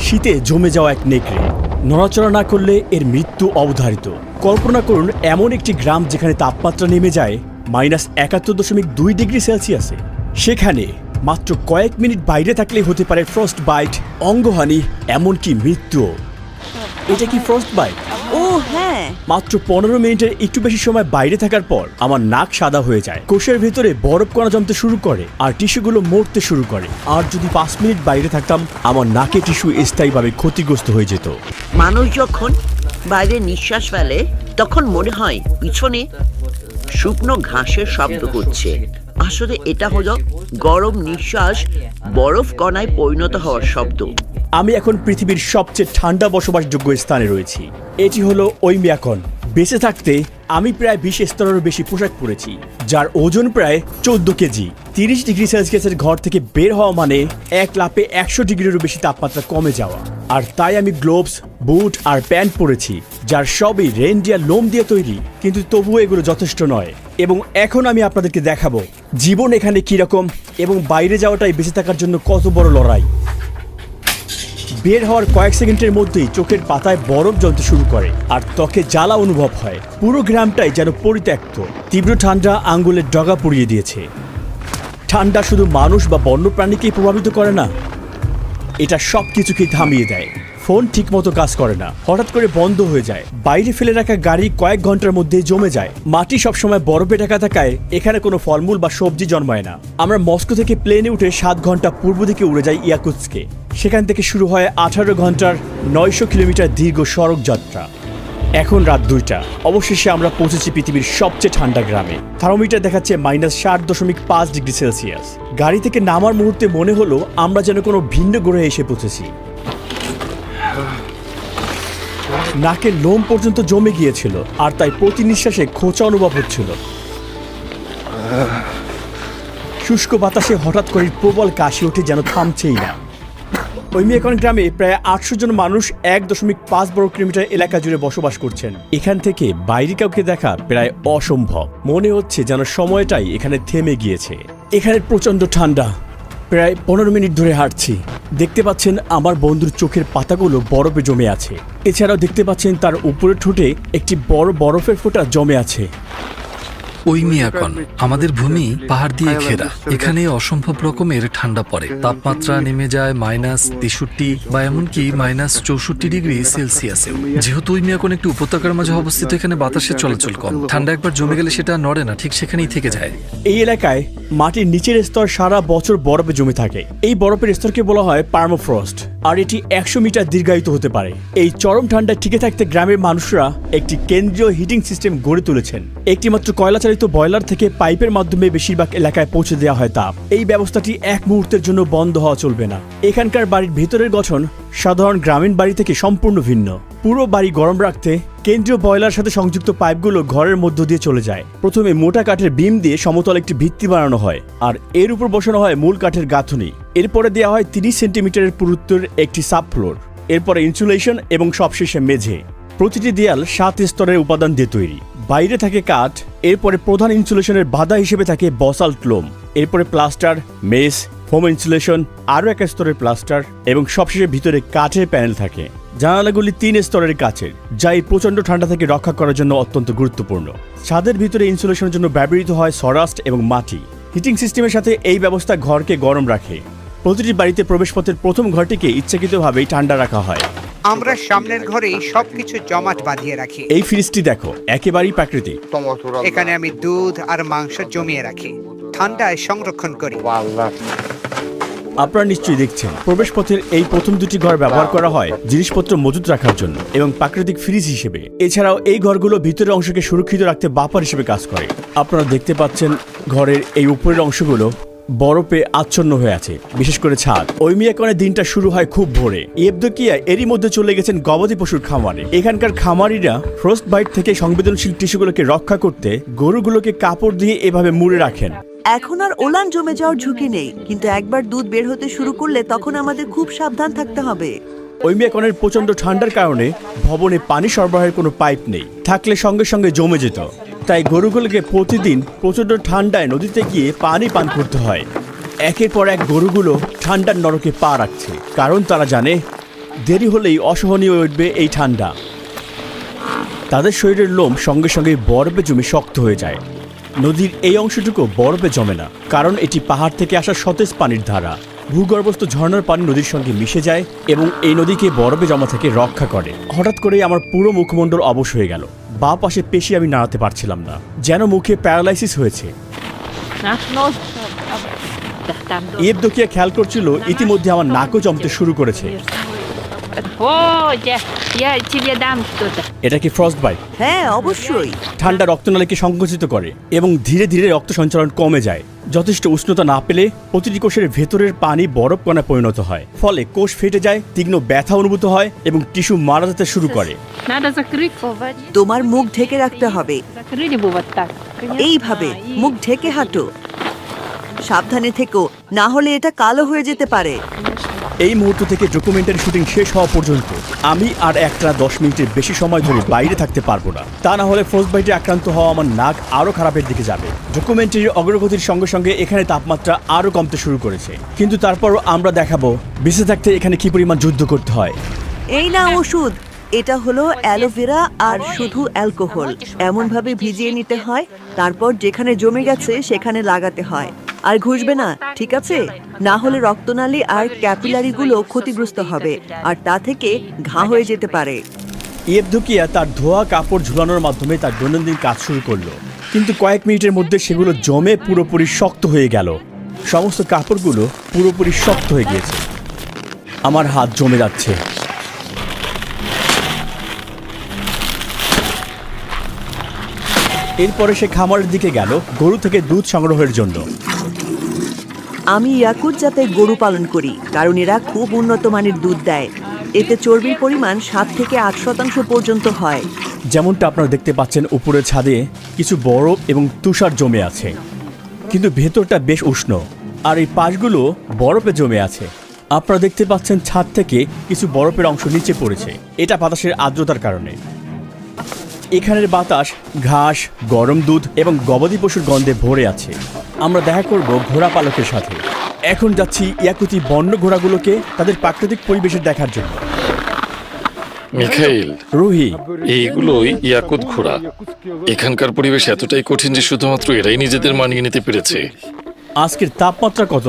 শীতে জমে যাওয়া এক নেকড়ে। নড়াচড়া না করলে এর মৃত্যু অবধারিত। কল্পনা করুন এমন একটি গ্রাম যেখানে তাপমাত্রা নেমে যায় -৭১.২ ডিগ্রি সেলসিয়াসে। সেখানে মাত্র কয়েক মিনিট বাইরে থাকলেই হতে পারে ফ্রস্ট বাইট, অঙ্গহানি, এমনকি মৃত্যু। এটা কি ফ্রস্ট বাইট? ও হ্যাঁ। মাত্র 15 মিনিটের একটু বেশি সময় বাইরে থাকার পর আমার নাক সাদা হয়ে যায়, কোষের ভেতরে বরফ কণা জমতে শুরু করে আর টিস্যুগুলো মরতে শুরু করে। আর যদি 5 মিনিট বাইরে থাকতাম আমার নাকে টিস্যু স্থায়ীভাবে ক্ষতিগ্রস্ত হয়ে যেত। মানুষ যখন বাইরে নিঃশ্বাস ফেলে তখন মনে হয় পিছনে শুকনো ঘাসের শব্দ হচ্ছে। আসলে এটা হলো গরম নিঃশ্বাস বরফ কণায় পরিণত হওয়ার শব্দ। আমি এখন পৃথিবীর সবচেয়ে ঠান্ডা বসবাসযোগ্য স্থানে রয়েছি। এটি হলো ওইমিয়াকন। বেঁচে থাকতে আমি প্রায় 20 স্তরেরও বেশি পোশাক পরেছি, যার ওজন প্রায় 14 কেজি। 30 ডিগ্রি সেলসিয়াসের ঘর থেকে বের হওয়া মানে এক লাফে 100 ডিগ্রিরও বেশি তাপমাত্রা কমে যাওয়া। আর তাই আমি গ্লোভস, বুট আর প্যান্ট পরেছি, যার সবই রেনডিয়ার লোম দিয়ে তৈরি, কিন্তু তবুও এগুলো যথেষ্ট নয়। এবং এখন আমি আপনাদেরকে দেখাবো জীবন এখানে কিরকম এবং বাইরে যাওয়াটাই বেঁচে থাকার জন্য কত বড় লড়াই। বের হওয়ার কয়েক সেকেন্ডের মধ্যেই চোখের পাতায় বরফ জ্বলতে শুরু করে আর ত্বকে জ্বালা অনুভব হয়। পুরো গ্রামটাই যেন পরিত্যক্ত। তীব্র ঠান্ডা আঙ্গুলের ডগা পুড়িয়ে দিয়েছে। ঠান্ডা শুধু মানুষ বা বন্যপ্রাণীকেই প্রভাবিত করে না, এটা সব কিছুকেই থামিয়ে দেয়। ফোন ঠিকমতো কাজ করে না, হঠাৎ করে বন্ধ হয়ে যায়। বাইরে ফেলে রাখা গাড়ি কয়েক ঘন্টার মধ্যেই জমে যায়। মাটি সবসময় বরফে ঢাকা থাকায় এখানে কোনো ফলমূল বা সবজি জন্মায় না। আমরা মস্কো থেকে প্লেনে উঠে 7 ঘন্টা পূর্ব দিকে উড়ে যাই ইয়াকুৎস্কে। সেখান থেকে শুরু হয় 18 ঘন্টার 900 কিলোমিটার দীর্ঘ সড়ক যাত্রা। এখন রাত 2টা। অবশেষে আমরা পৌঁছেছি পৃথিবীর সবচেয়ে ঠান্ডা গ্রামে। থার্মোমিটার দেখাচ্ছে -7.5 ডিগ্রি সেলসিয়াস। গাড়ি থেকে নামার মুহূর্তে মনে হলো আমরা যেন কোনো ভিন্ন গ্রহে এসে পৌঁছেছি। নাকের লোম পর্যন্ত জমে গিয়েছিল আর তাই প্রতি নিঃশ্বাসে খোঁচা অনুভব হচ্ছিল। শুষ্ক বাতাসে হঠাৎ করে প্রবল কাশি ওঠে, যেন থামছেই না। ওইমিয়াকন গ্রামে প্রায় 800 জন মানুষ 1.5 বর্গ কিলোমিটার এলাকা জুড়ে বসবাস করছেন। এখান থেকে বাইরে কাউকে দেখা প্রায় অসম্ভব। মনে হচ্ছে যেন সময়টাই এখানে থেমে গিয়েছে। এখানে প্রচন্ড ঠান্ডা। প্রায় 15 মিনিট ধরে হাঁটছি। দেখতে পাচ্ছেন আমার বন্ধুর চোখের পাতাগুলো বরফে জমে আছে। এছাড়াও দেখতে পাচ্ছেন তার উপরের ঠোঁটে একটি বড় বরফের ফোঁটা জমে আছে। ওইমিয়াকন আমাদের ভূমি পাহাড় দিয়ে ঘেরা। এখানে অসম্ভব রকমের ঠান্ডা পড়ে। তাপমাত্রা নেমে যায় -63 বা এমনকি -64 ডিগ্রি সেলসিয়াসেও। যেহেতু ওইমিয়াকন একটি উপত্যকার মাঝে অবস্থিত, এখানে বাতাসের চলাচল কম। ঠান্ডা একবার জমে গেলে সেটা নড়ে না, ঠিক সেখানেই থেকে যায়। এই এলাকায় মাটির নিচের স্তর সারা বছর বরফে জমে থাকে। এই বরফের স্তরকে বলা হয় পার্মাফ্রস্ট, আর এটি 100 মিটার দীর্ঘায়িত হতে পারে। এই চরম ঠান্ডায় টিকে থাকতে গ্রামের মানুষরা একটি কেন্দ্রীয় হিটিং সিস্টেম গড়ে তুলেছেন। একটি মাত্র কয়লা চালিত বয়লার থেকে পাইপের মাধ্যমে বেশিরভাগ এলাকায় পৌঁছে দেওয়া হয় তাপ। এই ব্যবস্থাটি এক মুহূর্তের জন্য বন্ধ হওয়া চলবে না। এখানকার বাড়ির ভেতরের গঠন সাধারণ গ্রামীণ বাড়ি থেকে সম্পূর্ণ ভিন্ন। পুরো বাড়ি গরম রাখতে কেন্দ্রীয় বয়লার সাথে সংযুক্ত পাইপগুলো ঘরের মধ্য দিয়ে চলে যায়। প্রথমে মোটা কাঠের বিম দিয়ে সমতল একটি ভিত্তি বানানো হয় আর এর উপর বসানো হয় মূল কাঠের গাঁথুনি। এরপরে দেওয়া হয় 30 সেন্টিমিটারের পুরুত্বের একটি সাব ফ্লোর। এরপরে ইনসুলেশন এবং সবশেষে মেঝে। প্রতিটি দেয়াল 7 স্তরের উপাদান দিয়ে তৈরি। বাইরে থাকে কাঠ। এরপরে প্রধান ইনসুলেশনের বাধা হিসেবে থাকে বসাল্ট লোম। এরপরে প্লাস্টার, মেস, ফোম ইনসুলেশন, আরও এক স্তরের প্লাস্টার এবং সবশেষে ভিতরে কাঠের প্যানেল থাকে। জানালাগুলি 3 স্তরের কাচের, যা এই প্রচণ্ড ঠান্ডা থেকে রক্ষা করার জন্য অত্যন্ত গুরুত্বপূর্ণ। ছাদের ভিতরে ইনসুলেশনের জন্য ব্যবহৃত হয় সরাস্ট এবং মাটি। হিটিং সিস্টেমের সাথে এই ব্যবস্থা ঘরকে গরম রাখে। প্রতিটি বাড়িতে প্রবেশপথের প্রথম ঘরটিকে ইচ্ছাকৃতভাবেই ঠান্ডা রাখা হয়। আমরা সামনের ঘরেই সবকিছু জমাট বাঁধিয়ে রাখি। এই ফ্রিজটি দেখো, একেবারেই প্রাকৃতিক। এখানে আমি দুধ আর মাংস জমিয়ে রাখি, ঠান্ডায় সংরক্ষণ করি। আপনারা নিশ্চয়ই দেখছেন প্রবেশপথের এই প্রথম দুটি ঘর ব্যবহার করা হয় জিনিসপত্র মজুত রাখার জন্য এবং প্রাকৃতিক ফ্রিজ হিসেবে। এছাড়াও এই ঘরগুলো ভিতরের অংশকে সুরক্ষিত রাখতে বাফার হিসেবে কাজ করে। আপনারা দেখতে পাচ্ছেন ঘরের এই উপরের অংশগুলো বরফে আচ্ছন্ন হয়ে আছে, বিশেষ করে ছাদ। ওইমিয়াকনের দিনটা শুরু হয় খুব ভোরে। ইয়েবদোকিয়া এরই মধ্যে চলে গেছেন গবাদি পশুর খামারে। এখানকার খামারিরা ফ্রস্ট বাইট থেকে সংবেদনশীল টিস্যুগুলোকে রক্ষা করতে গরুগুলোকে কাপড় দিয়ে এভাবে মুড়ে রাখেন। এখন আর ওলান জমে যাওয়ার ঝুঁকি নেই, কিন্তু একবার দুধ বের হতে শুরু করলে তখন আমাদের খুব সাবধান থাকতে হবে। ওইমিয়াকনের প্রচন্ড ঠান্ডার কারণে ভবনে পানি সরবরাহের কোনো পাইপ নেই, থাকলে সঙ্গে সঙ্গে জমে যেত। তাই গরুগুলোকে প্রতিদিন প্রচন্ড ঠান্ডায় নদীতে গিয়ে পানি পান করতে হয়। একের পর এক গরুগুলো ঠান্ডার নরকে পা রাখছে, কারণ তারা জানে দেরি হলেই অসহনীয় হয়ে উঠবে এই ঠান্ডা। তাদের শরীরের লোম সঙ্গে সঙ্গে বরফে জমে শক্ত হয়ে যায়। নদীর এই অংশটুকু বরফে জমে না, কারণ এটি পাহাড় থেকে আসা সতেজ পানির ধারা। ভূগর্ভস্থ ঝর্ণার পানি নদীর সঙ্গে মিশে যায় এবং এই নদীকে বরফে জমা থেকে রক্ষা করে। হঠাৎ করেই আমার পুরো মুখমণ্ডল অবশ হয়ে গেল। বাঁ পাশে পেশি আমি নাড়াতে পারছিলাম না, যেন মুখে প্যারালাইসিস হয়েছে। ইয়েবদোকিয়া খেয়াল করছিল ইতিমধ্যে আমার নাকও জমতে শুরু করেছে। এটা কি ফ্রস্ট বাইট? হ্যাঁ, অবশ্যই। ঠান্ডা রক্তনালীকে সংকুচিত করে এবং ধীরে ধীরে রক্ত সঞ্চালন কমে যায়। যথেষ্ট উষ্ণতা না পেলে প্রতিটি কোষের ভেতরের পানি বরফ কণায় পরিণত হয়, ফলে কোষ ফেটে যায়, তীক্ষ্ণ ব্যথা অনুভূত হয় এবং টিস্যু মারা যেতে শুরু করে। তোমার মুখ ঢেকে রাখতে হবে, এইভাবে মুখ ঢেকে হাঁটো। সাবধানে থেকো, না হলে এটা কালো হয়ে যেতে পারে। এই মুহূর্ত থেকে ডকুমেন্টারি শুটিং শেষ হওয়া পর্যন্ত আমি আর একটা 10 মিনিটের বেশি সময় ধরে বাইরে থাকতে পারবো না। তা না হলে ফ্রস্ট বাইটে আক্রান্ত হওয়া আমার নাক আরও খারাপের দিকে যাবে। ডকুমেন্টারির অগ্রগতির সঙ্গে সঙ্গে এখানে তাপমাত্রা আরও কমতে শুরু করেছে, কিন্তু তারপরও আমরা দেখাবো বেঁচে থাকতে এখানে কি পরিমাণ যুদ্ধ করতে হয়। এই না ওষুধ, এটা হলো অ্যালোভেরা আর শুধু অ্যালকোহল। এমনভাবে ভিজিয়ে নিতে হয়, তারপর যেখানে জমে গেছে সেখানে লাগাতে হয়। আর ঘুষবে না, ঠিক আছে? না হলে রক্তনালী আর ক্যাপিলারিগুলো ক্ষতিগ্রস্ত হবে আর তা থেকে ঘা হয়ে যেতে পারে। ইয়েবদোকিয়া তার ধোয়া কাপড় ঝুলানোর মাধ্যমে তার দৈনন্দিন কাজ শুরু করলো, কিন্তু কয়েক মিনিটের মধ্যে সেগুলো জমে পুরোপুরি শক্ত হয়ে গেল। সমস্ত কাপড়গুলো পুরোপুরি শক্ত হয়ে গিয়েছে। আমার হাত জমে যাচ্ছে। এরপরে সে খামারের দিকে গেল গরু থেকে দুধ সংগ্রহের জন্য। আমি ইয়াকুত জাতের গরু পালন করি, কারণ এরা খুব উন্নত মানের দুধ দেয়। এতে চর্বির পরিমাণ 7 থেকে 8% পর্যন্ত হয়। যেমনটা আপনারা দেখতে পাচ্ছেন, উপরের ছাদে কিছু বরফ এবং তুষার জমে আছে, কিন্তু ভেতরটা বেশ উষ্ণ, আর এই পাশগুলো বরফে জমে আছে। আপনারা দেখতে পাচ্ছেন ছাদ থেকে কিছু বরফের অংশ নিচে পড়েছে, এটা বাতাসের আর্দ্রতার কারণে। এখানের বাতাস ঘাস, গরম দুধ এবং গবাদি পশুর গন্ধে ভরে আছে। আমরা দেখা করব ঘোড়া পালকের সাথে। এখন যাচ্ছি ইয়াকুতি বন্য ঘোড়াগুলোকে তাদের প্রাকৃতিক পরিবেশে দেখার জন্য। মিখাইল, রুহি, এইগুলোই ইয়াকুত ঘোড়া। এখানকার পরিবেশ এতটাই কঠিন যে শুধুমাত্র এরাই নিজেদের মানিয়ে নিতে পেরেছে। আজকের তাপমাত্রা কত?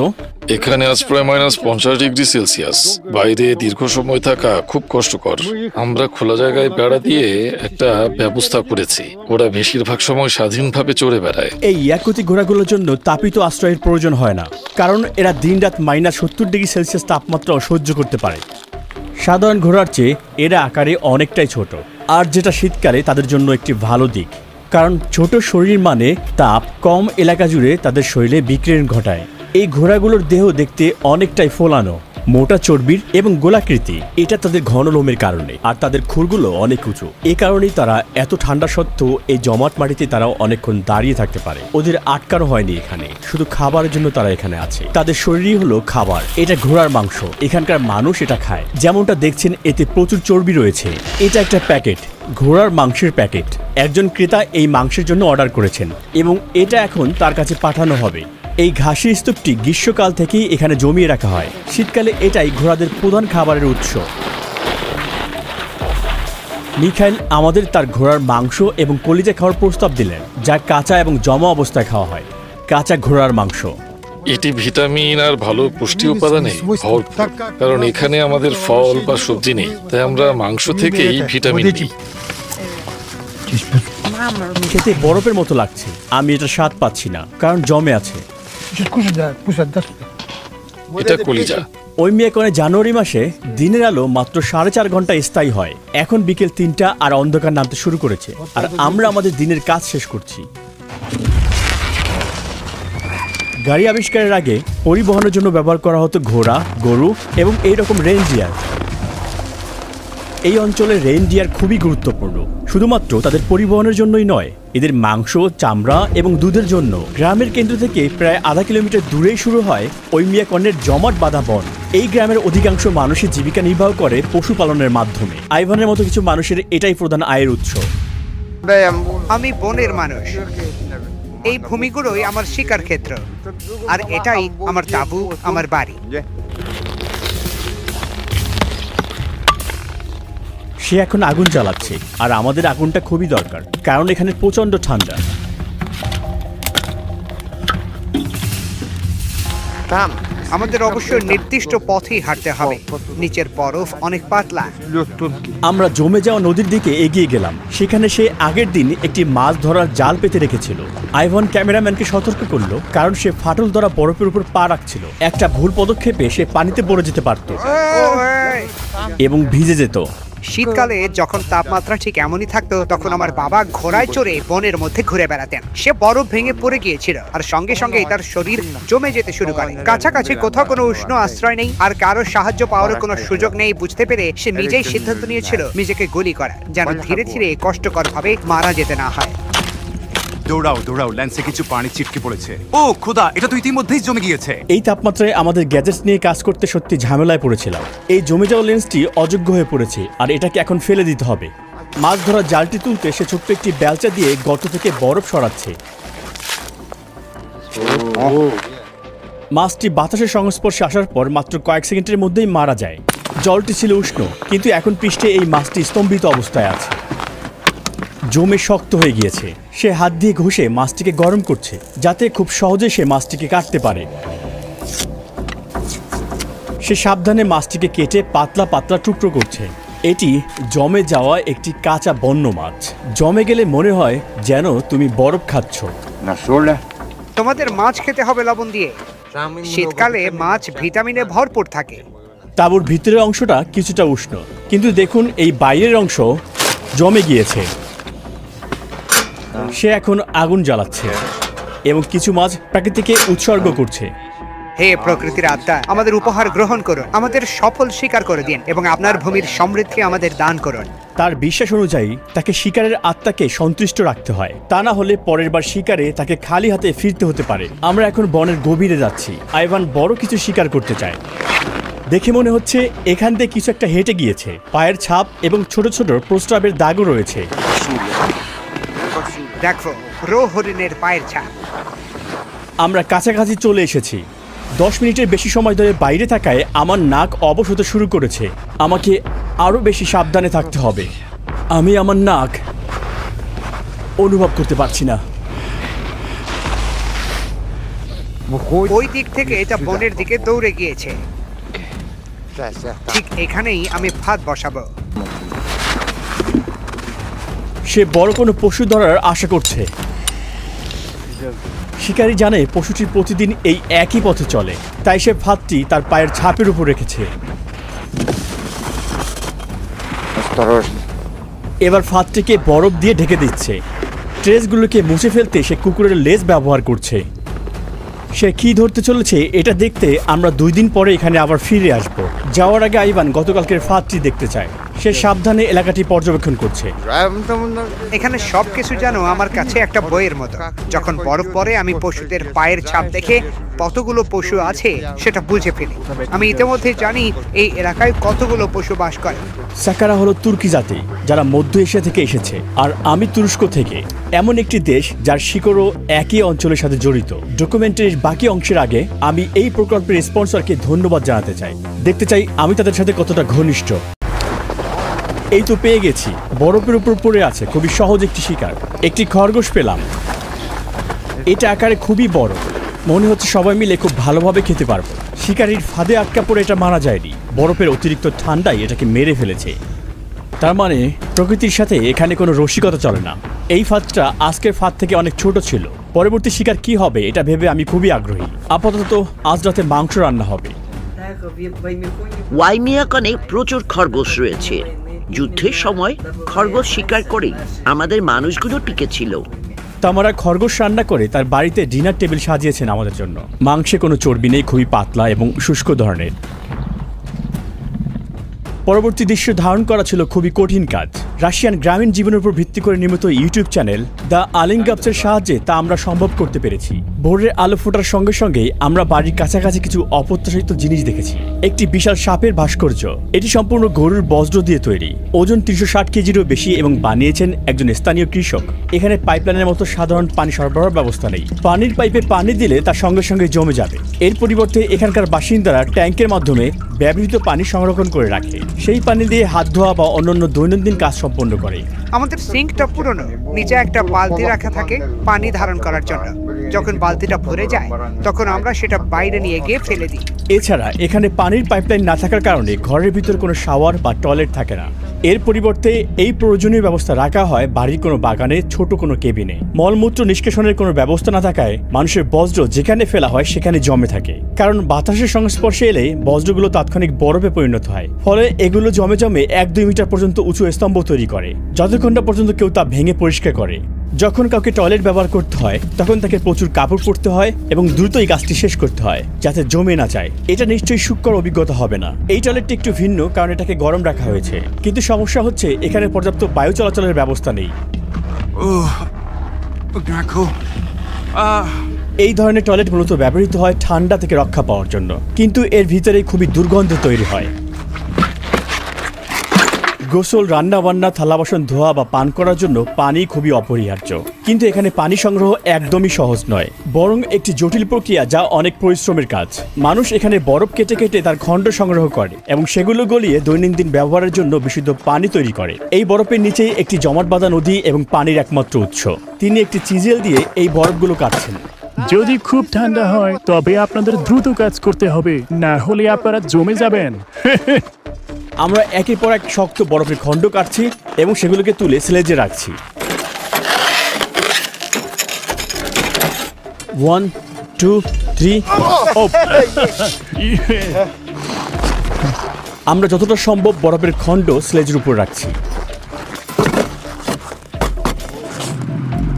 এখানে আজ প্রায় -50°C। বাইরে দীর্ঘ সময় থাকা খুব কষ্টকর। আমরা খোলা জায়গায় বেড়া দিয়ে একটা ব্যবস্থা করেছি। ওরা বেশিরভাগ সময় স্বাধীনভাবে চড়ে বেড়ায়। এই ইয়াকুতি ঘোড়াগুলোর জন্য তাপিত আশ্রয়ের প্রয়োজন হয় না, কারণ এরা দিনরাত -70°C তাপমাত্রা সহ্য করতে পারে। সাধারণ ঘোড়ার চেয়ে এরা আকারে অনেকটাই ছোট, আর যেটা শীতকালে তাদের জন্য একটি ভালো দিক, কারণ ছোট শরীর মানে তাপ কম এলাকা জুড়ে তাদের শরীরে বিকিরণ ঘটায়। এই ঘোড়াগুলোর দেহ দেখতে অনেকটাই ফোলানো, মোটা চর্বির এবং গোলাকৃতি। এটা তাদের ঘন লোমের কারণে, আর তাদের খুরগুলো অনেক উঁচু। এ কারণেই তারা এত ঠান্ডা সত্ত্বেও এই জমাট মাটিতে তারা অনেকক্ষণ দাঁড়িয়ে থাকতে পারে। ওদের আটকানো হয়নি এখানে, শুধু খাবারের জন্য তারা এখানে আছে। তাদের শরীরই হলো খাবার। এটা ঘোড়ার মাংস, এখানকার মানুষ এটা খায়। যেমনটা দেখছেন এতে প্রচুর চর্বি রয়েছে। এটা একটা প্যাকেট, ঘোড়ার মাংসের প্যাকেট। একজন ক্রেতা এই মাংসের জন্য অর্ডার করেছেন এবং এটা এখন তার কাছে পাঠানো হবে। এই ঘাসি স্তূপটি গ্রীষ্মকাল থেকেই এখানে জমিয়ে রাখা হয়। শীতকালে এটাই ঘোড়াদের প্রধান খাবারের উৎস। মিখাইল আমাদের তার ঘোড়ার মাংস এবং কলিজা খাওয়ার প্রস্তাব দিলেন, যা কাঁচা এবং জমা অবস্থায় খাওয়া হয়। কাঁচা ঘোড়ার মাংস, এটি ভিটামিন আর ভালো পুষ্টি উপাদানে ভরপুর। কারণ এখানে আমাদের ফল বা সবজি নেই, তাই আমরা মাংস থেকেই ভিটামিন নিই। খেতে বরফের মতো লাগছে। আমি এটা স্বাদ পাচ্ছি না, কারণ জমে আছে। এটা কলিজা। ওই মিয়াকনে জানুয়ারি মাসে দিনের আলো মাত্র 4.5 ঘন্টা স্থায়ী হয়। এখন বিকেল 3টা আর অন্ধকার নামতে শুরু করেছে, আর আমরা আমাদের দিনের কাজ শেষ করছি। গাড়ি আবিষ্কারের আগে পরিবহনের জন্য ব্যবহার করা হতো ঘোড়া, গরু এবং এইরকম রেইনডিয়ার। এই অঞ্চলে রেইনডিয়ার খুবই গুরুত্বপূর্ণ, শুধুমাত্র তাদের পরিবহনের জন্যই নয়, এদের মাংস, চামড়া এবং দুধের জন্য। গ্রামের কেন্দ্র থেকে প্রায় আধা কিলোমিটার দূরেই শুরু হয় ওই মিয়াকনের জমাট বাঁধা বন। এই গ্রামের অধিকাংশ মানুষের জীবিকা নির্বাহ করে পশুপালনের মাধ্যমে। আইভানের মতো কিছু মানুষের এটাই প্রধান আয়ের উৎস। আমি বনের মানুষ। এই ভূমিগুলোই আমার শিকার ক্ষেত্র, আর এটাই আমার তাঁবু, আমার বাড়ি। সে এখন আগুন জ্বালাচ্ছে, আর আমাদের আগুনটা খুবই দরকার, কারণ এখানে প্রচন্ড ঠান্ডা। আমাদের অবশ্যই নির্দিষ্ট পথেই হাঁটতে হবে। নিচের বরফ অনেক পাতলা। আমরা জমে যাওয়া নদীর দিকে এগিয়ে গেলাম। সেখানে সে আগের দিন একটি মাছ ধরার জাল পেতে রেখেছিল। আইভান ক্যামেরাম্যানকে সতর্ক করলো, কারণ সে ফাটল ধরা বরফের উপর পা রাখছিল। একটা ভুল পদক্ষেপে সে পানিতে পড়ে যেতে পারত এবং ভিজে যেত। শীতকালে যখন তাপমাত্রা ঠিক এমনই থাকতো, তখন আমার বাবা ঘোড়ায় চড়ে বনের মধ্যে ঘুরে বেড়াতেন। সে বরফ ভেঙে পড়ে গিয়েছিল, আর সঙ্গে সঙ্গে তার শরীর জমে যেতে শুরু করে। কাছাকাছি কোথাও কোনো উষ্ণ আশ্রয় নেই, আর কারোর সাহায্য পাওয়ার কোনো সুযোগ নেই। বুঝতে পেরে সে নিজেই সিদ্ধান্ত নিয়েছিল নিজেকে গুলি করা, যেন ধীরে ধীরে কষ্টকর ভাবে মারা যেতে না হয়। দৌড়াও দৌড়াও, ল্যান্সে কিছু পানি ছিটকে পড়েছে। ও খোদা, এটা তো ইতিমধ্যেই জমে গিয়েছে। এই তাপমাত্রায় আমাদের গ্যাজেটস নিয়ে কাজ করতে সত্যি ঝামেলায় পড়েছিলাম। এই জমে যাওয়া লেন্সটি অযোগ্য হয়ে পড়েছে, আর এটাকে এখন ফেলে দিতে হবে। মাছ ধরার জালটি তুলতে সে ছোট্ট একটি বেলচা দিয়ে গর্ত থেকে বরফ সরাচ্ছে। মাছটি বাতাসের সংস্পর্শে আসার পর মাত্র কয়েক সেকেন্ডের মধ্যেই মারা যায়। জলটি ছিল উষ্ণ, কিন্তু এখন পৃষ্ঠে এই মাছটি স্তম্ভিত অবস্থায় আছে, জমে শক্ত হয়ে গিয়েছে। সে হাত দিয়ে ঘষে মাছটিকে গরম করছে, যাতে খুব সহজে সে মাছটিকে কাটতে পারে। সে সাবধানে মাছটিকে কেটে পাতলা পাতলা টুকরো করছে। এটি জমে যাওয়া একটি কাঁচা বন্য মাছ। জমে গেলে মনে হয় যেন তুমি বরফ খাচ্ছ। তোমাদের মাছ খেতে হবে লবণ দিয়ে। শীতকালে মাছ ভিটামিনে ভরপুর থাকে। তাঁবুর ভিতরের অংশটা কিছুটা উষ্ণ, কিন্তু দেখুন এই বাইরের অংশ জমে গিয়েছে। সে এখন আগুন জ্বালাচ্ছে এবং কিছু মাছ প্রকৃতিকে উৎসর্গ করছে। হে প্রকৃতির আত্মা, আমাদের উপহার গ্রহণ করুন, আমাদের সফল স্বীকার করে দিন এবং আপনার ভূমির সমৃদ্ধি আমাদের দান করুন। তার বিশ্বাস অনুযায়ী তাকে শিকারের আত্মাকে সন্তুষ্ট রাখতে হয়, তা না হলে পরের বার শিকারে তাকে খালি হাতে ফিরতে হতে পারে। আমরা এখন বনের গভীরে যাচ্ছি। আইভান বড় কিছু শিকার করতে চায়। দেখে মনে হচ্ছে এখান থেকে কিছু একটা হেঁটে গিয়েছে। পায়ের ছাপ এবং ছোট ছোট প্রস্রাবের দাগও রয়েছে। দেখো, রো হরিণের পায়ের ছাপ। আমরা কাছাকাছি চলে এসেছি। 10 মিনিটের বেশি সময় ধরে বাইরে থাকায় আমার নাক অবশ হতে শুরু করেছে। আমাকে আরও বেশি সাবধানে থাকতে হবে। আমি আমার নাক অনুভব করতে পারছি না। ওই দিক থেকে এটা বনের দিকে দৌড়ে গিয়েছে। ঠিক এখানেই আমি ফাঁদ বসাবো। সে বড় কোনো পশু ধরার আশা করছে। শিকারী জানে পশুটি প্রতিদিন এই একই পথে চলে, তাই সে ফাঁদটি তার পায়ের ছাপের উপর রেখেছে। এবার ফাঁদটিকে বরফ দিয়ে ঢেকে দিচ্ছে। ট্রেসগুলোকে মুছে ফেলতে সে কুকুরের লেজ ব্যবহার করছে। সে কি ধরতে চলেছে এটা দেখতে আমরা 2 দিন পরে এখানে আবার ফিরে আসব। যাওয়ার আগে আইভান গতকালকের ফাঁদটি দেখতে চায়। সে সাবধানে এলাকাটি পর্যবেক্ষণ করছে। এখানে সবকিছু যেন আমার কাছে একটা বইয়ের মতো। যখন বরফ পড়ে আমি পশুদের পায়ের ছাপ দেখে কতগুলো পশু আছে সেটা বুঝে ফেলি। আমি ইতিমধ্যে জানি এই এলাকায় কতগুলো পশু বাস করে। সাকারা হলো তুর্কি জাতি, যারা মধ্য এশিয়া থেকে এসেছে, আর আমি তুরস্ক থেকে। এমন একটি দেশ যার শিকড়ও একই অঞ্চলের সাথে জড়িত। ডকুমেন্টারির বাকি অংশের আগে আমি এই প্রকল্পের স্পন্সরকে ধন্যবাদ জানাতে চাই। দেখতে চাই আমি তাদের সাথে কতটা ঘনিষ্ঠ। এই তো পেয়ে গেছি। বরফের উপর পড়ে আছে খুবই সহজ একটি শিকার। একটি খরগোশ পেলাম। এটা আকারে খুবই বড়, মনে হচ্ছে সবাই মিলে খুব ভালোভাবে খেতে পারবো। শিকারির ফাঁদে আটকা পড়ে এটা মারা যায়নি, বরফের অতিরিক্ত ঠান্ডায় এটাকে মেরে ফেলেছে। তার মানে প্রকৃতির সাথে এখানে কোনো রসিকতা চলে না। এই ফাঁদটা আজকের ফাঁদ থেকে অনেক ছোট ছিল। পরবর্তী শিকার কি হবে এটা ভেবে আমি খুবই আগ্রহী। আপাতত আজ রাতে মাংস রান্না হবে। ওয়াইমিয়াকনে প্রচুর খরগোশ রয়েছে। যুদ্ধের সময় খরগোশ শিকার করেই আমাদের মানুষগুলো টিকে ছিল। তামারা খরগোশ রান্না করে তার বাড়িতে ডিনার টেবিল সাজিয়েছেন আমাদের জন্য। মাংসে কোনো চর্বি নেই, খুবই পাতলা এবং শুষ্ক ধরনের। পরবর্তী দৃশ্য ধারণ করা ছিল খুবই কঠিন কাজ। রাশিয়ান গ্রামীণ জীবনের উপর ভিত্তি করে নির্মিত ইউটিউব চ্যানেল দ্য আলিঙ্গাপসের সাহায্যে তা আমরা সম্ভব করতে পেরেছি। ভোরের আলো ফোটার সঙ্গে সঙ্গেই আমরা বাড়ির কাছাকাছি কিছু অপ্রত্যাশিত জিনিস দেখেছি। একটি বিশাল সাপের ভাস্কর্য। এটি সম্পূর্ণ গরুর বজ্র দিয়ে তৈরি, ওজন 360 কেজিরও বেশি এবং বানিয়েছেন একজন স্থানীয় কৃষক। এখানে পাইপলাইনের মতো সাধারণ পানি সরবরাহ ব্যবস্থা নেই। পানির পাইপে পানি দিলে তা সঙ্গে সঙ্গে জমে যাবে। এর পরিবর্তে এখানকার বাসিন্দারা ট্যাঙ্কের মাধ্যমে ব্যবহৃত পানি সংরক্ষণ করে রাখে। সেই পানি দিয়ে হাত ধোয়া বা অন্যান্য দৈনন্দিন কাজ সম্পন্ন করে। আমাদের সিঙ্কটা পুরনো, নিচে একটা বালতি রাখা থাকে পানি ধারণ করার জন্য। যখন বালতিটা ভরে যায় তখন আমরা সেটা বাইরে নিয়ে গিয়ে ফেলে দিই। এছাড়া এখানে পানির পাইপলাইন না থাকার কারণে ঘরের ভিতর কোনো শাওয়ার বা টয়লেট থাকে না। এর পরিবর্তে এই প্রয়োজনীয় ব্যবস্থা রাখা হয় বাড়ির কোনো বাগানে, ছোট কোনো কেবিনে। মলমূত্র নিষ্কাশনের কোনো ব্যবস্থা না থাকায় মানুষের বজ্র যেখানে ফেলা হয় সেখানে জমে থাকে, কারণ বাতাসের সংস্পর্শে এলে বজ্রগুলো তাৎক্ষণিক বরফে পরিণত হয়। ফলে এগুলো জমে জমে 1-2 মিটার পর্যন্ত উঁচু স্তম্ভ তৈরি করে, যতক্ষণ না পর্যন্ত কেউ তা ভেঙে পরিষ্কার করে। যখন কাউকে টয়লেট ব্যবহার করতে হয় তখন তাকে প্রচুর কাপড় পরতে হয় এবং দ্রুত এই কাজটি শেষ করতে হয় যাতে জমে না যায়। এটা নিশ্চয়ই সুখকর অভিজ্ঞতা হবে না। এই টয়লেটটি একটু ভিন্ন কারণ এটাকে গরম রাখা হয়েছে, কিন্তু সমস্যা হচ্ছে এখানে পর্যাপ্ত বায়ু চলাচলের ব্যবস্থা নেই। এই ধরনের টয়লেট মূলত ব্যবহৃত হয় ঠান্ডা থেকে রক্ষা পাওয়ার জন্য, কিন্তু এর ভিতরে খুবই দুর্গন্ধ তৈরি হয়। গোসল, রান্না বান্না, থালা বাসন ধোয়া বা পান করার জন্য পানি খুবই অপরিহার্য, কিন্তু এখানে পানি সংগ্রহ একদমই সহজ নয়, বরং একটি জটিল প্রক্রিয়া যা অনেক পরিশ্রমের কাজ। মানুষ এখানে বরফ কেটে কেটে তার খণ্ড সংগ্রহ করে এবং সেগুলো গলিয়ে দৈনন্দিন ব্যবহারের জন্য বিশুদ্ধ পানি তৈরি করে। এই বরফের নিচেই একটি জমাট বাঁধা নদী এবং পানির একমাত্র উৎস। তিনি একটি চিজেল দিয়ে এই বরফগুলো কাটছেন। যদি খুব ঠান্ডা হয় তবে আপনাদের দ্রুত কাজ করতে হবে, না হলে আপনারা জমে যাবেন। আমরা একের পর এক শক্ত বরফের খণ্ড কাটছি এবং সেগুলোকে তুলে স্লেজে রাখছি। 1, 2, 3। আমরা যতটা সম্ভব বরফের খণ্ড স্লেজের উপর রাখছি।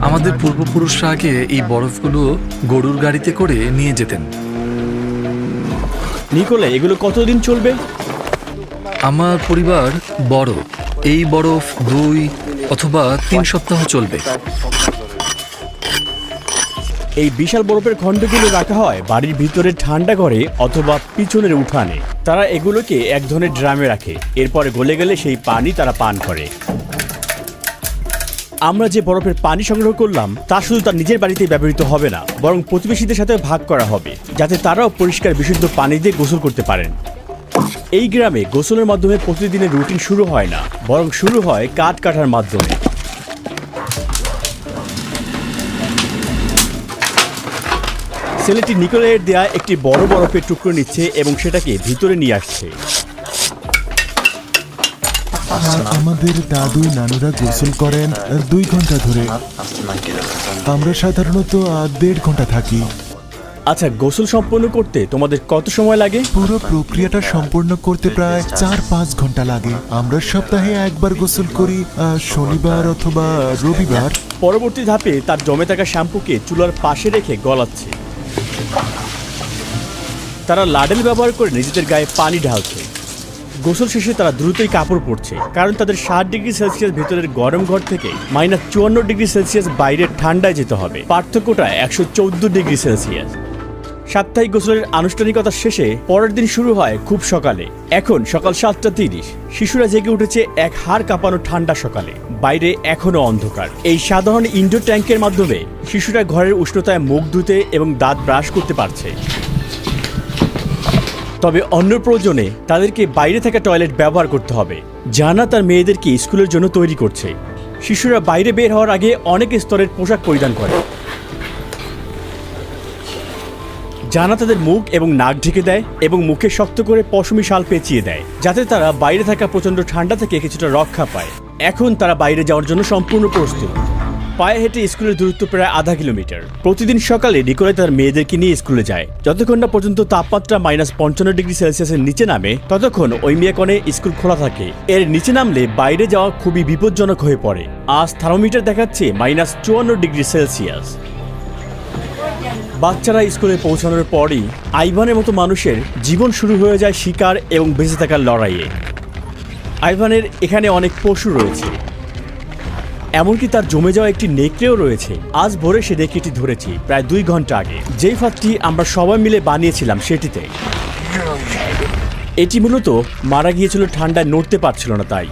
আমাদের পূর্বপুরুষরা আগে এই বরফগুলো গরুর গাড়িতে করে নিয়ে যেতেন। নিকোলে, এগুলো কতদিন চলবে? আমার পরিবার বড়, এই বরফ 2 অথবা 3 সপ্তাহ চলবে। এই বিশাল বরফের খণ্ডগুলো রাখা হয় বাড়ির ভিতরে ঠান্ডা ঘরে অথবা পিছনের উঠানে। তারা এগুলোকে এক ধরনের ড্রামে রাখে, এরপরে গলে গেলে সেই পানি তারা পান করে। আমরা যে বরফের পানি সংগ্রহ করলাম তা শুধু তার নিজের বাড়িতেই ব্যবহৃত হবে না, বরং প্রতিবেশীদের সাথে ভাগ করা হবে যাতে তারাও পরিষ্কার বিশুদ্ধ পানি দিয়ে গোসল করতে পারেন। এই গ্রামে গোসলের মাধ্যমে প্রতিদিনের রুটিন শুরু হয় না, বরং শুরু হয় কাঠ কাটার মাধ্যমে। ছেলেটি নিকোলের দেয়া একটি বড় বরফের টুকরো নিচ্ছে এবং সেটাকে ভিতরে নিয়ে আসছে। আমাদের দাদু নানুরা গোসল করেন 2 ঘন্টা ধরে, আমরা সাধারণত 1.5 ঘন্টা থাকি। আচ্ছা, গোসল সম্পন্ন করতে তোমাদের কত সময় লাগে? পুরো প্রক্রিয়াটা সম্পূর্ণ করতে প্রায় 4-5 ঘন্টা লাগে। আমরা সপ্তাহে একবার গোসল করি, শনিবার অথবা রবিবার। পরবর্তী ধাপে তার জমে থাকা শ্যাম্পুকে চুলার পাশে রেখে গলাচ্ছে। তারা লাডেল ব্যবহার করে নিজেদের গায়ে পানি ঢালছে। গোসল শেষে তারা দ্রুতই কাপড় পরছে, কারণ তাদের 60 ডিগ্রি সেলসিয়াস ভেতরের গরম ঘর থেকে -54 ডিগ্রি সেলসিয়াস বাইরের ঠান্ডায় যেতে হবে। পার্থক্যটা 114 ডিগ্রি সেলসিয়াস। সাপ্তাহিক গোসলের আনুষ্ঠানিকতা শেষে পরের দিন শুরু হয় খুব সকালে। এখন সকাল 7:30। শিশুরা জেগে উঠেছে এক হাড় কাঁপানো ঠান্ডা সকালে। বাইরে এখনো অন্ধকার। এই সাধারণ ইনডোর ট্যাঙ্কের মাধ্যমে শিশুরা ঘরের উষ্ণতায় মুখ ধুতে এবং দাঁত ব্রাশ করতে পারছে। তবে অন্য প্রয়োজনে তাদেরকে বাইরে থাকা টয়লেট ব্যবহার করতে হবে। জানা তার মেয়েদেরকে স্কুলের জন্য তৈরি করছে। শিশুরা বাইরে বের হওয়ার আগে অনেক স্তরের পোশাক পরিধান করে। জানা তাদের মুখ এবং নাক ঢেকে দেয় এবং মুখে শক্ত করে পশমি শাল পেঁচিয়ে দেয়, যাতে তারা বাইরে থাকা প্রচণ্ড ঠান্ডা থেকে কিছুটা রক্ষা পায়। এখন তারা বাইরে যাওয়ার জন্য সম্পূর্ণ প্রস্তুত। পায়ে হেঁটে স্কুলের দূরত্ব প্রায় আধা কিলোমিটার। প্রতিদিন সকালে নিকোলে তার মেয়েদেরকে নিয়ে স্কুলে যায়। যতক্ষণ না পর্যন্ত তাপমাত্রা -55 ডিগ্রি সেলসিয়াসের নিচে নামে ততক্ষণ ওই মিয়াকনে স্কুল খোলা থাকে। এর নিচে নামলে বাইরে যাওয়া খুবই বিপজ্জনক হয়ে পড়ে। আজ থার্মোমিটার দেখাচ্ছে -54 ডিগ্রি সেলসিয়াস। বাচ্চারা স্কুলে পৌঁছানোর পরই আইভানের মতো মানুষের জীবন শুরু হয়ে যায় শিকার এবং বেঁচে থাকার লড়াইয়ে। আইভানের এখানে অনেক পশু রয়েছে, এমনকি তার জমে যাওয়া একটি নেকড়েও রয়েছে। আজ ভোরে সে নেকড়েটি ধরেছি প্রায় 2 ঘন্টা আগে। যেই ফাঁদটি আমরা সবাই মিলে বানিয়েছিলাম সেটিতে। এটি মূলত মারা গিয়েছিল ঠান্ডায়, নড়তে পারছিল না। তাই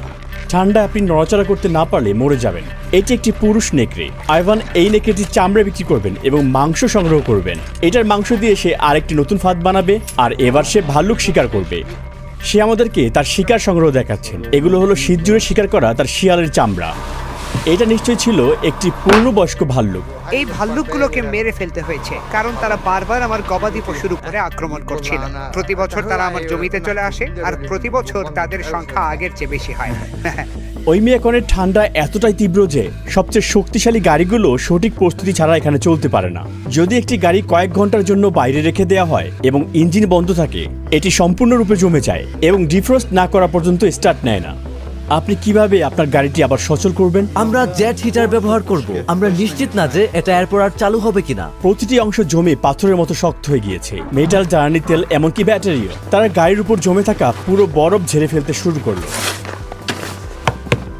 ঠান্ডা আপনি নড়াচড়া করতে না পারলে মরে যাবেন। এটি একটি পুরুষ নেকড়ে। আইভান এই নেকড়েটির চামড়া বিক্রি করবেন এবং মাংস সংগ্রহ করবেন। এটার মাংস দিয়ে সে আরেকটি নতুন ফাঁদ বানাবে আর এবার সে ভাল্লুক শিকার করবে। সে আমাদেরকে তার শিকার সংগ্রহ দেখাচ্ছেন। এগুলো হলো শীত জুড়ে শিকার করা তার শিয়ালের চামড়া। এটা নিশ্চয়ই ছিল একটি পূর্ণবয়স্ক ভাল্লুক। এই ভাল্লুকগুলোকে মেরে ফেলতে হয়েছে কারণ তারা বারবার আমার গবাদি পশুর উপরে আক্রমণ করছিল। প্রতি বছর তারা আমার জমিতে চলে আসে আর প্রতি বছর তাদের সংখ্যা আগের চেয়ে বেশি হয়। ওই মিয়াকনের ঠান্ডা এতটাই তীব্র যে সবচেয়ে শক্তিশালী গাড়িগুলো সঠিক প্রস্তুতি ছাড়া এখানে চলতে পারে না। যদি একটি গাড়ি কয়েক ঘন্টার জন্য বাইরে রেখে দেওয়া হয় এবং ইঞ্জিন বন্ধ থাকে, এটি সম্পূর্ণরূপে জমে যায় এবং ডিফ্রস্ট না করা পর্যন্ত স্টার্ট নেয় না। আপনি কিভাবে আপনার গাড়িটি আবার সচল করবেন? আমরা জেট হিটার ব্যবহার করব। আমরা নিশ্চিত না যে এটা এরপর আর চালু হবে কিনা। প্রতিটি অংশ জমে পাথরের মতো শক্ত হয়ে গিয়েছে, মেটাল, জ্বালানি তেল, এমনকি ব্যাটারিও। তারা গাড়ির উপর জমে থাকা পুরো বরফ ঝেড়ে ফেলতে শুরু করলো।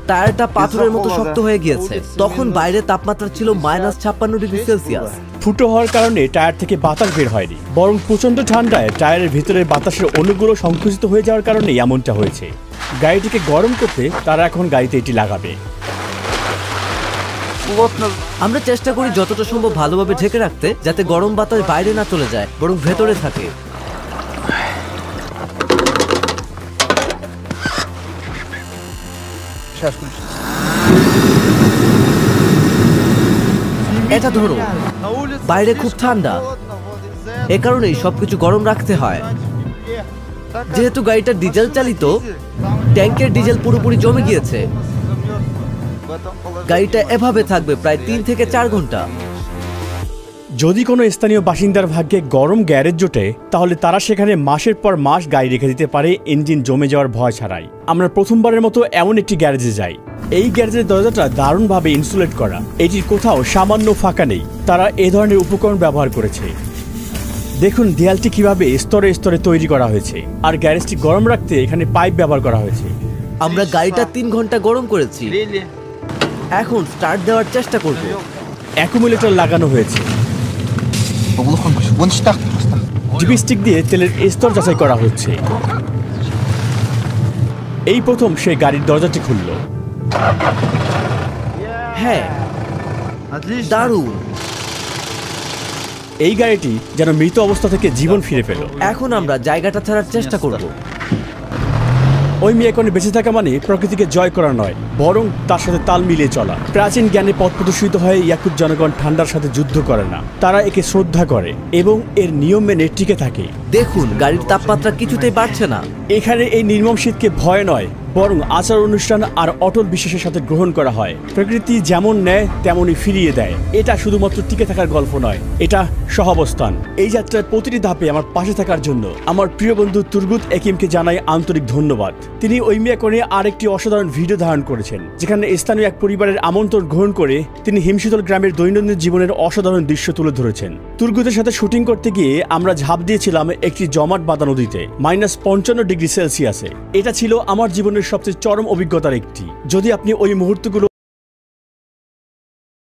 টায়ারটা পাথরের মতো শক্ত হয়ে গিয়েছে। তখন বাইরে তাপমাত্রা ছিল -56°C। ফুটো হওয়ার কারণে টায়ার থেকে বাতাস বের হয়নি, বরং প্রচন্ড ঠান্ডায় টায়ারের ভিতরের বাতাসের অণুগুলো সংকুচিত হয়ে যাওয়ার কারণে এমনটা হয়েছে। গাড়িটিকে গরম করতে তারা এখন গাড়িতে এটি লাগাবে। আমরা চেষ্টা করি যতটা সম্ভব ভালোভাবে ঢেকে রাখতে, যাতে গরম বাতাস বাইরে না চলে যায় বরং ভেতরে থাকে। এটা ধরো, বাইরে খুব ঠান্ডা, এ কারণেই সবকিছু গরম রাখতে হয়। যেহেতু গাড়িটা ডিজেল চালিত, ট্যাঙ্কের ডিজেল পুরোপুরি জমে গিয়েছে। গাড়িটা এভাবে থাকবে প্রায় 3 থেকে 4 ঘন্টা। যদি কোনো স্থানীয় বাসিন্দার ভাগ্যে গরম গ্যারেজ জোটে, তাহলে তারা সেখানে মাসের পর মাস গাড়ি রেখে দিতে পারে ইঞ্জিন জমে যাওয়ার ভয় ছাড়াই। আমরা প্রথমবারের মতো এমন একটি গ্যারেজে যাই। এই গ্যারেজের দরজাটা দারুণভাবে ইনসুলেট করা, এটির কোথাও সামান্য ফাঁকা নেই। তারা এ ধরনের উপকরণ ব্যবহার করেছে। দেখুন দেয়ালটি কিভাবে স্তরে স্তরে তৈরি করা হয়েছে, আর গ্যারেজটি গরম রাখতে এখানে পাইপ ব্যবহার করা হয়েছে। আমরা গাড়িটা 3 ঘন্টা গরম করেছি। এখন স্টার্ট দেওয়ার চেষ্টা করব। অ্যাকুমুলেটর লাগানো হয়েছে। ডিপস্টিক দিয়ে তেলের স্তর যাচাই করা হচ্ছে। এই প্রথম সে গাড়ির দরজাটি খুলল। হ্যাঁ, দারুণ। এই গাড়িটি যেন মৃত অবস্থা থেকে জীবন ফিরে পেল। এখন আমরা জায়গাটা ছাড়ার চেষ্টা করব। ওই মিয়াকনে বেঁচে থাকা মানে প্রকৃতিকে জয় করা নয়, বরং তার সাথে তাল মিলিয়ে চলা। প্রাচীন জ্ঞানে পথ প্রদর্শিত হয়ে ইয়াকুব জনগণ ঠান্ডার সাথে যুদ্ধ করে না, তারা একে শ্রদ্ধা করে এবং এর নিয়ম মেনে টিকে থাকে। দেখুন, গাড়ির তাপমাত্রা কিছুতেই বাড়ছে না। এখানে এই নির্মম শীতকে ভয় নয়, বরং আচার অনুষ্ঠান আর অটল বিশ্বাসের সাথে গ্রহণ করা হয়। প্রকৃতি যেমন নেয় তেমনই ফিরিয়ে দেয়। এটা শুধুমাত্র টিকে থাকার গল্প নয়, এটা সহাবস্থান। এই যাত্রার প্রতিটি ধাপে আমার পাশে থাকার জন্য আমার প্রিয় বন্ধু তুরগুত একিমকে জানাই আন্তরিক ধন্যবাদ। তিনি ওই মিয়াকনে আরেকটি অসাধারণ ভিডিও ধারণ করেছেন, যেখানে স্থানীয় এক পরিবারের আমন্ত্রণ গ্রহণ করে তিনি হিমশীতল গ্রামের দৈনন্দিন জীবনের অসাধারণ দৃশ্য তুলে ধরেছেন। তুরগুতের সাথে শুটিং করতে গিয়ে আমরা ঝাঁপ দিয়েছিলাম একটি জমাট বাঁধা নদীতে -55°C। এটা ছিল আমার জীবনের সবচেয়ে চরম অভিজ্ঞতার একটি। যদি আপনি ওই মুহূর্তগুলো